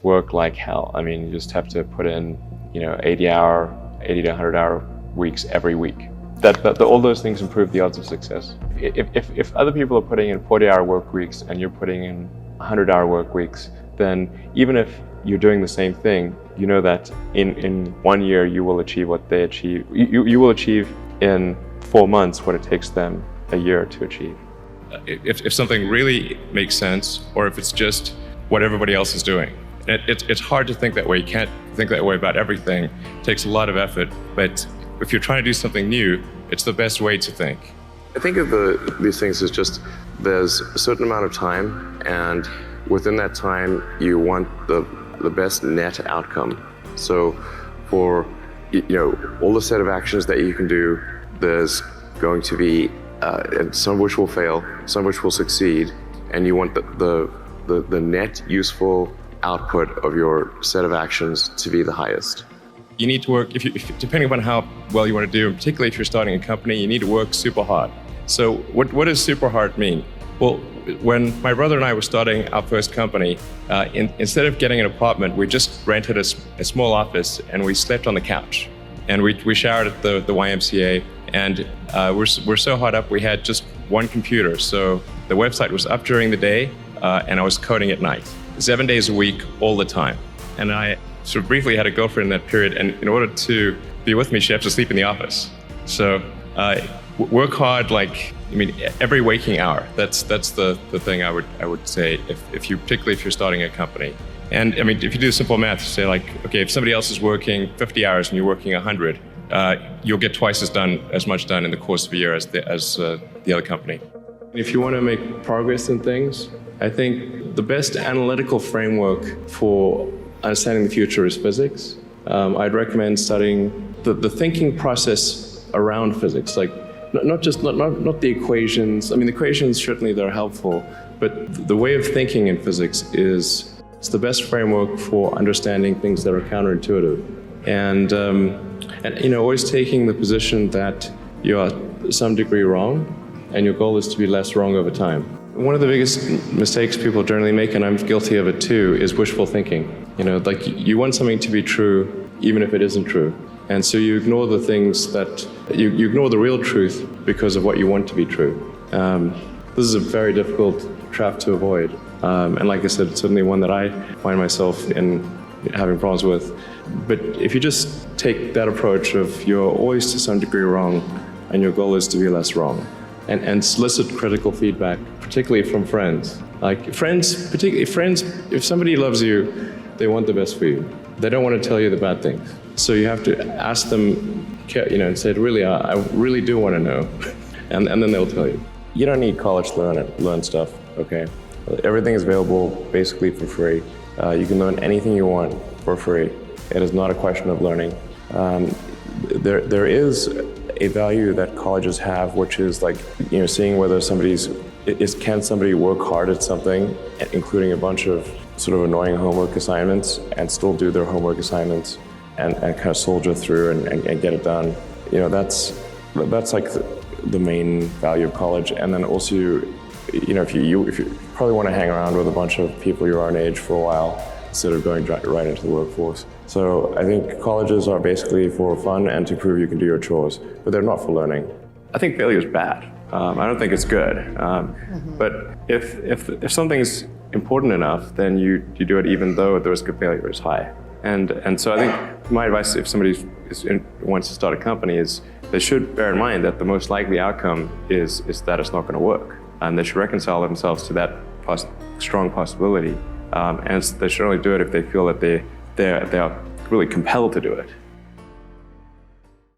work like hell. I mean, you just have to put in, 80 to 100-hour weeks every week. All those things improve the odds of success. If other people are putting in 40-hour work weeks and you're putting in 100-hour work weeks, then even if you're doing the same thing, you know that in 1 year you will achieve what they achieve. You will achieve in 4 months what it takes them a year to achieve. If something really makes sense, or if it's just what everybody else is doing. It's hard to think that way. You can't think that way about everything. It takes a lot of effort, but if you're trying to do something new, it's the best way to think. I think of these things as just there's a certain amount of time, and within that time you want the best net outcome. So for all the set of actions that you can do, there's going to be some of which will fail, some of which will succeed, and you want the net useful output of your set of actions to be the highest. You need to work, depending upon how well you want to do, and particularly if you're starting a company, you need to work super hard. So what does super hard mean? Well, when my brother and I were starting our first company, instead of getting an apartment, we just rented a small office and we slept on the couch. And we showered at the YMCA, and we're so hot up, we had just one computer. So the website was up during the day, and I was coding at night, 7 days a week, all the time. And I sort of briefly had a girlfriend in that period, and in order to be with me, she had to sleep in the office. So work hard, every waking hour. That's the thing I would say, particularly if you're starting a company. And if you do simple math, say okay, if somebody else is working 50 hours and you're working 100, you'll get twice as much done in the course of a year as the other company. If you want to make progress in things, I think the best analytical framework for understanding the future is physics. I'd recommend studying the thinking process around physics, not the equations. The equations certainly they're helpful, but the way of thinking in physics is it's the best framework for understanding things that are counterintuitive, and always taking the position that you are to some degree wrong, and your goal is to be less wrong over time. One of the biggest mistakes people generally make, and I'm guilty of it too, is wishful thinking. You want something to be true even if it isn't true. And so you ignore the things that, you ignore the real truth because of what you want to be true. This is a very difficult trap to avoid. And like I said, it's certainly one that I find myself in having problems with. But if you just take that approach of you're always to some degree wrong and your goal is to be less wrong, and solicit critical feedback, particularly from friends. Particularly friends, if somebody loves you, they want the best for you. They don't want to tell you the bad things. So you have to ask them, and say, I really do want to know. and then they'll tell you. You don't need college to learn stuff, okay? Everything is available basically for free. You can learn anything you want for free. It is not a question of learning. There is a value that colleges have, which is seeing whether can somebody work hard at something, including a bunch of sort of annoying homework assignments, and still do their homework assignments and kind of soldier through and get it done. That's the main value of college. And then also, if you probably want to hang around with a bunch of people your own age for a while instead of going right into the workforce. So I think colleges are basically for fun and to prove you can do your chores, but they're not for learning. I think failure is bad. I don't think it's good. But if something's important enough, then you do it even though the risk of failure is high. And so I think my advice, if somebody wants to start a company, is they should bear in mind that the most likely outcome is that it's not going to work. And they should reconcile themselves to that strong possibility. And they should only do it if they feel that they are really compelled to do it.